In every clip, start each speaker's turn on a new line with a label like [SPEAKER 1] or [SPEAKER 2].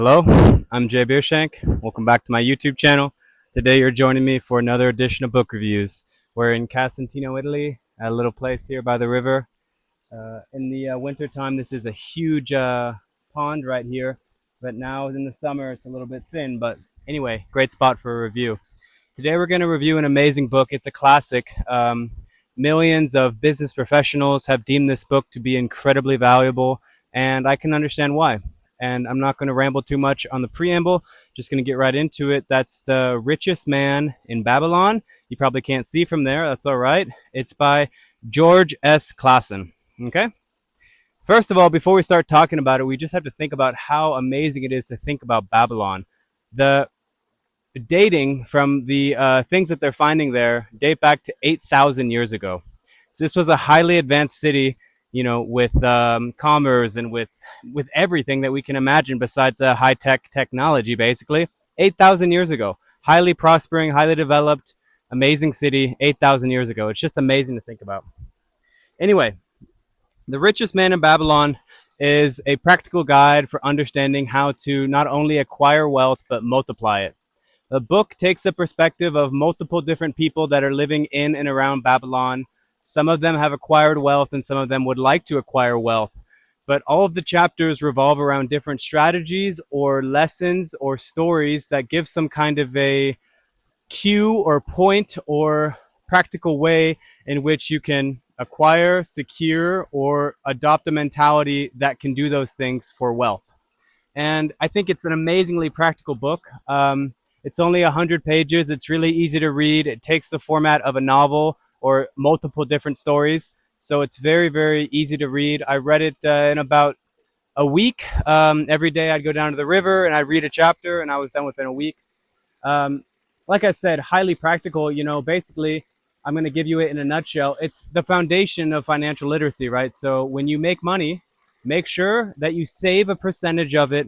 [SPEAKER 1] Hello, I'm Jay Beershank. Welcome back to my YouTube channel. Today you're joining me for another edition of book reviews. We're in Casetino, Italy, a little place here by the river. In the winter time, this is a huge pond right here, but now in the summer it's a little bit thin. But anyway, great spot for a review. Today we're going to review an amazing book. It's a classic. Millions of business professionals have deemed this book to be incredibly valuable, and I can understand why. And I'm not going to ramble too much on the preamble, just going to get right into it. That's The Richest Man in Babylon. You probably can't see from there. That's all right. It's by George S. Clason. Okay? First of all, before we start talking about it, we just have to think about how amazing it is to think about Babylon. The dating from the things that they're finding there date back to 8,000 years ago. So this was a highly advanced city, with commerce and with everything that we can imagine besides high-tech technology, basically. 8,000 years ago. Highly prospering, highly developed, amazing city 8,000 years ago. It's just amazing to think about. Anyway, The Richest Man in Babylon is a practical guide for understanding how to not only acquire wealth, but multiply it. The book takes the perspective of multiple different people that are living in and around Babylon. Some of them have acquired wealth and some of them would like to acquire wealth. But all of the chapters revolve around different strategies or lessons or stories that give some kind of a cue or point or practical way in which you can acquire, secure, or adopt a mentality that can do those things for wealth. And I think it's an amazingly practical book. It's only 100 pages. It's really easy to read. It takes the format of a novel or multiple different stories. So it's very, very easy to read. I read it in about a week. Every day I'd go down to the river and I'd read a chapter and I was done within a week. Um, like I said, highly practical. Basically, I'm going to give you it in a nutshell. It's the foundation of financial literacy, right? So when you make money, make sure that you save a percentage of it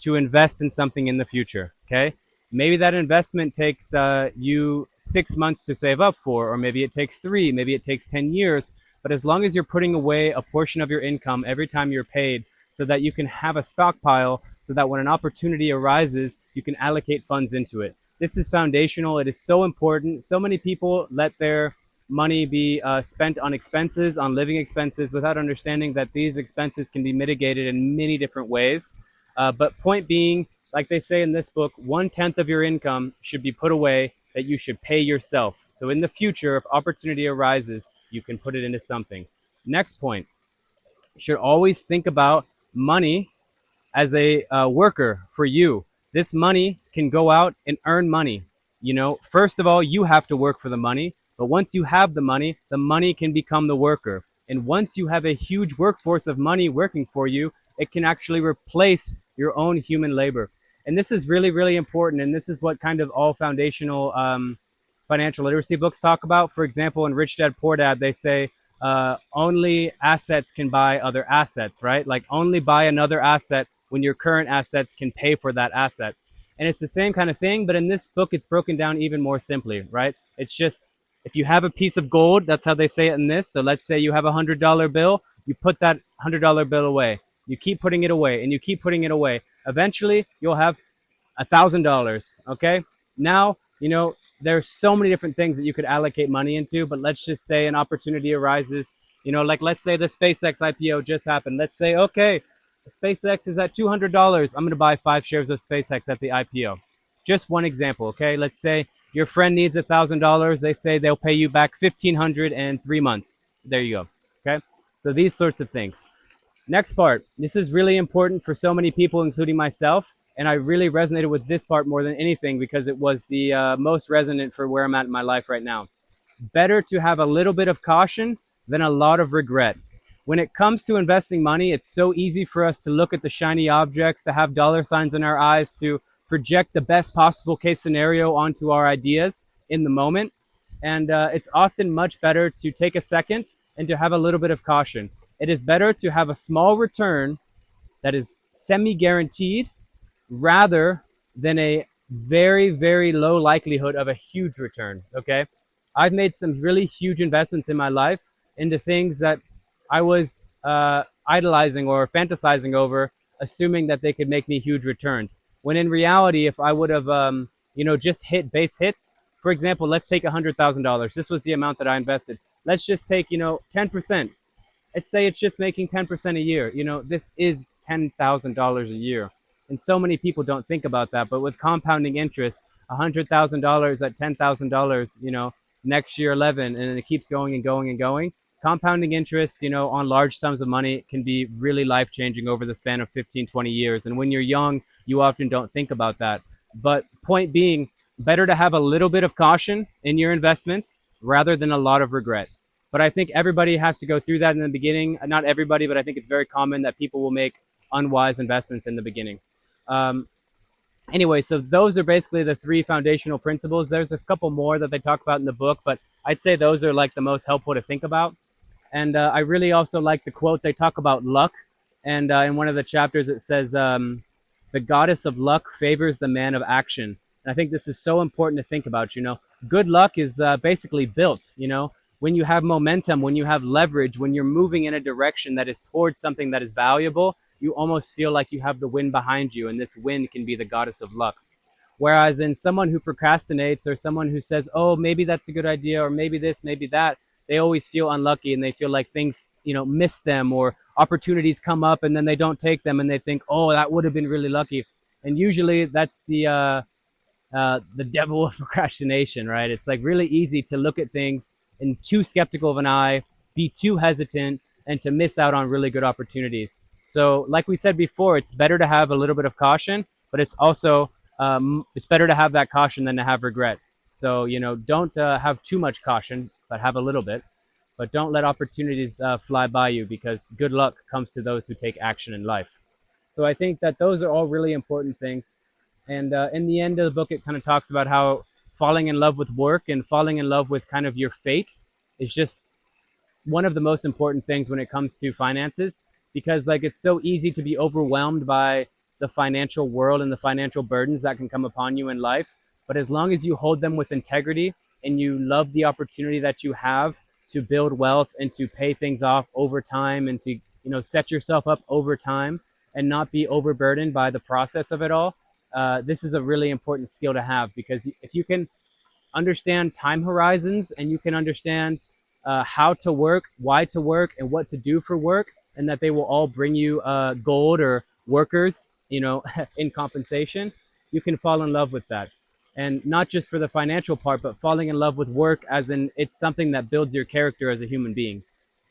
[SPEAKER 1] to invest in something in the future, okay? Maybe that investment takes you 6 months to save up for, or maybe it takes 3, maybe it takes 10 years. But as long as you're putting away a portion of your income every time you're paid so that you can have a stockpile so that when an opportunity arises, you can allocate funds into it. This is foundational. It is so important. So many people let their money be spent on expenses, on living expenses, without understanding that these expenses can be mitigated in many different ways. But point being, like they say in this book, 1/10 of your income should be put away that you should pay yourself. So in the future, if opportunity arises, you can put it into something. Next point, you should always think about money as a worker for you. This money can go out and earn money. First of all, you have to work for the money, but once you have the money can become the worker. And once you have a huge workforce of money working for you, it can actually replace your own human labor. And this is really, really important. And this is what kind of all foundational financial literacy books talk about. For example, in Rich Dad Poor Dad, they say only assets can buy other assets, right? Like only buy another asset when your current assets can pay for that asset. And it's the same kind of thing, but in this book, it's broken down even more simply, right? It's just, if you have a piece of gold, that's how they say it in this. So let's say you have $100 bill, you put that $100 bill away. You keep putting it away and you keep putting it away. Eventually, you'll have $1,000, okay? Now, there's so many different things that you could allocate money into, but let's just say an opportunity arises, like let's say the SpaceX IPO just happened. Let's say, okay, SpaceX is at $200. I'm going to buy 5 shares of SpaceX at the IPO. Just one example, okay? Let's say your friend needs $1,000. They say they'll pay you back $1,500 in 3 months. There you go, okay? So these sorts of things. Next part. This is really important for so many people, including myself. And I really resonated with this part more than anything because it was the most resonant for where I'm at in my life right now. Better to have a little bit of caution than a lot of regret. When it comes to investing money, it's so easy for us to look at the shiny objects, to have dollar signs in our eyes, to project the best possible case scenario onto our ideas in the moment. And it's often much better to take a second and to have a little bit of caution. It is better to have a small return that is semi-guaranteed rather than a very, very low likelihood of a huge return, okay? I've made some really huge investments in my life into things that I was idolizing or fantasizing over assuming that they could make me huge returns. When in reality, if I would have, just hit base hits, for example, let's take $100,000. This was the amount that I invested. Let's just take, 10%. Let's say it's just making 10% a year. This is $10,000 a year. And so many people don't think about that. But with compounding interest, $100,000 at $10,000, next year 11, and it keeps going and going and going. Compounding interest, on large sums of money can be really life changing over the span of 15, 20 years. And when you're young, you often don't think about that. But point being, better to have a little bit of caution in your investments rather than a lot of regret. But I think everybody has to go through that in the beginning. Not everybody, but I think it's very common that people will make unwise investments in the beginning. Um, anyway, so those are basically the three foundational principles. There's a couple more that they talk about in the book, but I'd say those are like the most helpful to think about. And I really also like the quote. They talk about luck. And in one of the chapters, it says, the goddess of luck favors the man of action. And I think this is so important to think about. Good luck is basically built, when you have momentum, when you have leverage, when you're moving in a direction that is towards something that is valuable, you almost feel like you have the wind behind you. And this wind can be the goddess of luck. Whereas in someone who procrastinates or someone who says, oh, maybe that's a good idea, or maybe this, maybe that, they always feel unlucky and they feel like things, miss them, or opportunities come up and then they don't take them and they think, oh, that would have been really lucky. And usually that's the devil of procrastination, right? It's like really easy to look at things in too skeptical of an eye, be too hesitant, and to miss out on really good opportunities. So, like we said before, it's better to have a little bit of caution, but it's also it's better to have that caution than to have regret. So, don't have too much caution, but have a little bit. But don't let opportunities fly by you, because good luck comes to those who take action in life. So I think that those are all really important things. And in the end of the book, it kind of talks about how falling in love with work and falling in love with kind of your fate is just one of the most important things when it comes to finances, because like it's so easy to be overwhelmed by the financial world and the financial burdens that can come upon you in life. But as long as you hold them with integrity and you love the opportunity that you have to build wealth and to pay things off over time and to set yourself up over time and not be overburdened by the process of it all, this is a really important skill to have, because if you can understand time horizons and you can understand how to work, why to work, and what to do for work, and that they will all bring you gold or workers, in compensation, you can fall in love with that. And not just for the financial part, but falling in love with work as in it's something that builds your character as a human being.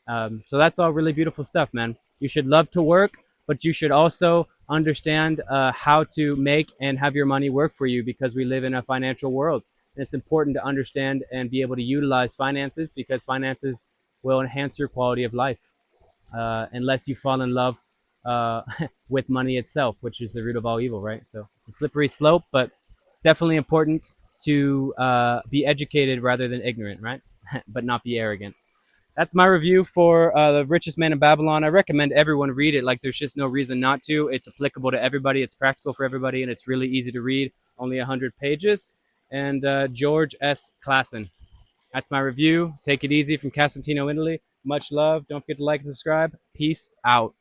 [SPEAKER 1] So that's all really beautiful stuff, man. You should love to work, but you should also understand how to make and have your money work for you, because we live in a financial world. And it's important to understand and be able to utilize finances, because finances will enhance your quality of life, unless you fall in love uh, with money itself, which is the root of all evil, right? So it's a slippery slope, but it's definitely important to be educated rather than ignorant, right? But not be arrogant. That's my review for The Richest Man in Babylon. I recommend everyone read it. Like, there's just no reason not to. It's applicable to everybody. It's practical for everybody, and it's really easy to read. Only 100 pages. And George S. Clason. That's my review. Take it easy from Casetino, Italy. Much love. Don't forget to like and subscribe. Peace out.